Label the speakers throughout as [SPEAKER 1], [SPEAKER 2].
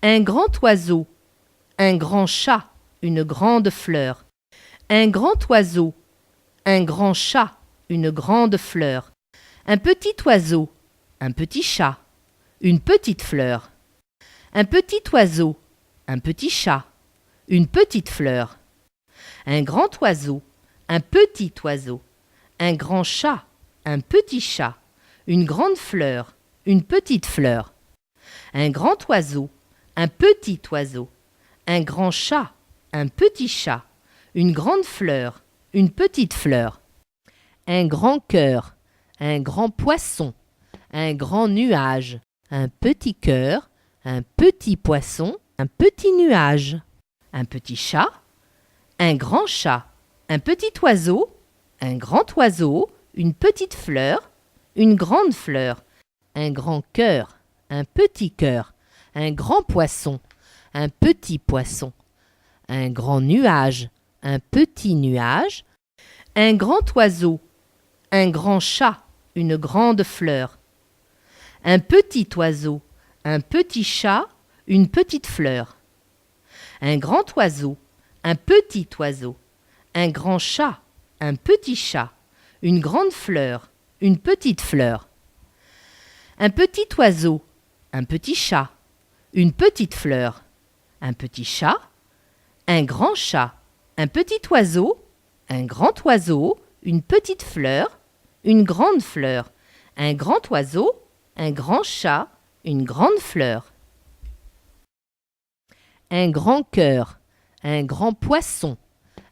[SPEAKER 1] Un grand oiseau, un grand chat, une grande fleur. Un grand oiseau, un grand chat, une grande fleur. Un petit oiseau, un petit chat, une petite fleur. Un petit oiseau, un petit chat, une petite fleur. Un grand oiseau, un petit oiseau, un grand chat, un petit chat, une grande fleur, une petite fleur. Un grand oiseau, un petit oiseau, un grand chat, un petit chat, une grande fleur, une petite fleur. Un grand cœur, un grand poisson, un grand nuage, un petit cœur, un petit poisson, un petit nuage. Un petit chat, un grand chat, un petit oiseau, un grand oiseau, une petite fleur, une grande fleur. Un grand cœur, un petit cœur, un grand poisson, un petit poisson. Un grand nuage, un petit nuage. Un grand oiseau, un grand chat, une grande fleur. Un petit oiseau, un petit chat, une petite fleur. Un grand oiseau, un petit oiseau, un grand chat, un petit chat, une grande fleur, une petite fleur. Un petit oiseau, un petit chat, une petite fleur. Un petit chat, un grand chat, un petit oiseau, un grand oiseau, une petite fleur, une grande fleur. Un grand oiseau, un grand chat, une grande fleur. Un grand cœur, un grand poisson,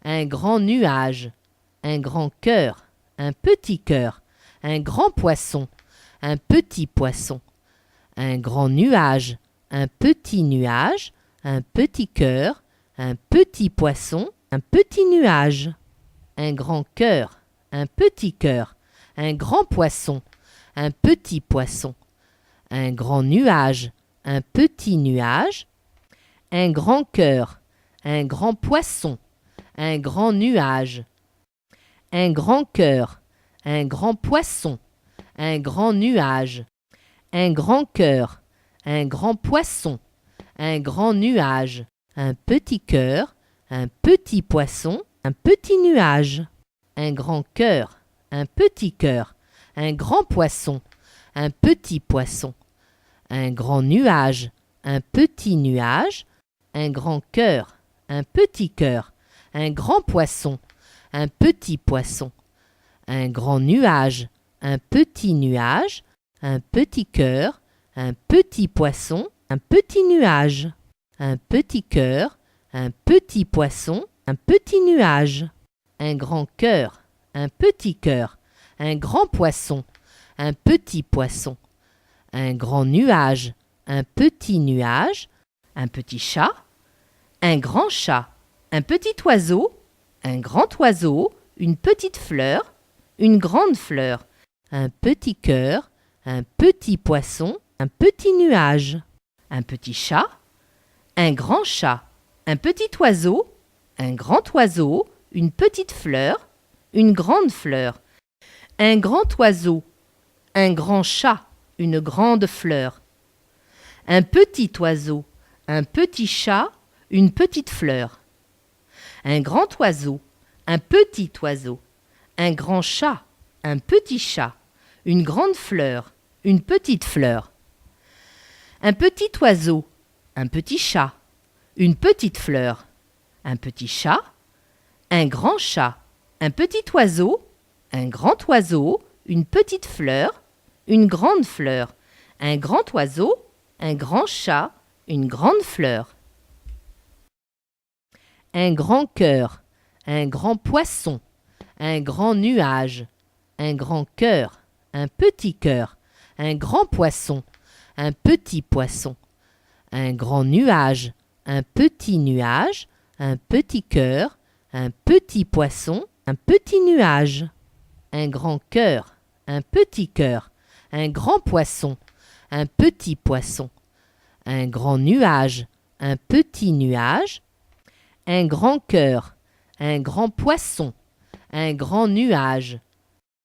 [SPEAKER 1] un grand nuage, un grand cœur, un petit cœur, un grand poisson, un petit poisson. Un grand nuage, un petit nuage, un petit cœur, un petit poisson, un petit nuage. Un grand cœur, un petit cœur, un grand poisson, un petit poisson. Un grand nuage, un petit nuage. Un grand cœur, un grand poisson, un grand nuage. Un grand cœur, un grand poisson, un grand nuage. Un grand cœur, un grand poisson, un grand nuage. Un petit cœur, un petit poisson, un petit nuage. Un grand cœur, un petit cœur, un grand poisson, un petit poisson. Un grand nuage, un petit nuage. Un grand cœur, un petit cœur, un grand poisson, un petit poisson. Un grand nuage, un petit nuage. Un petit cœur, un petit poisson, un petit nuage. Un petit cœur, un petit poisson, un petit nuage. Un grand cœur, un petit cœur, un grand poisson, un petit poisson. Un grand nuage, un petit nuage. Un petit chat, un grand chat, un petit oiseau, un grand oiseau, une petite fleur, une grande fleur. Un petit cœur, un petit poisson, un petit nuage. Un petit chat, un grand chat, un petit oiseau, un grand oiseau, une petite fleur, une grande fleur. Un grand oiseau, un grand chat, une grande fleur. Un petit oiseau, un petit chat, une petite fleur. Un grand oiseau, un petit oiseau, un grand chat, un petit chat, une grande fleur, une petite fleur. Un petit oiseau, un petit chat, une petite fleur. Un petit chat, un grand chat, un petit oiseau, un grand oiseau, une petite fleur, une grande fleur. Un grand oiseau, un grand chat, une grande fleur. Un grand cœur, un grand poisson, un grand nuage. Un grand cœur, un petit cœur, un grand poisson, un petit poisson. Un grand nuage, un petit nuage. Un petit cœur, un petit poisson, un petit nuage. Un grand cœur, un petit cœur, un grand poisson, un petit poisson. Un grand nuage, un petit nuage. Un grand cœur, un grand poisson, un grand nuage.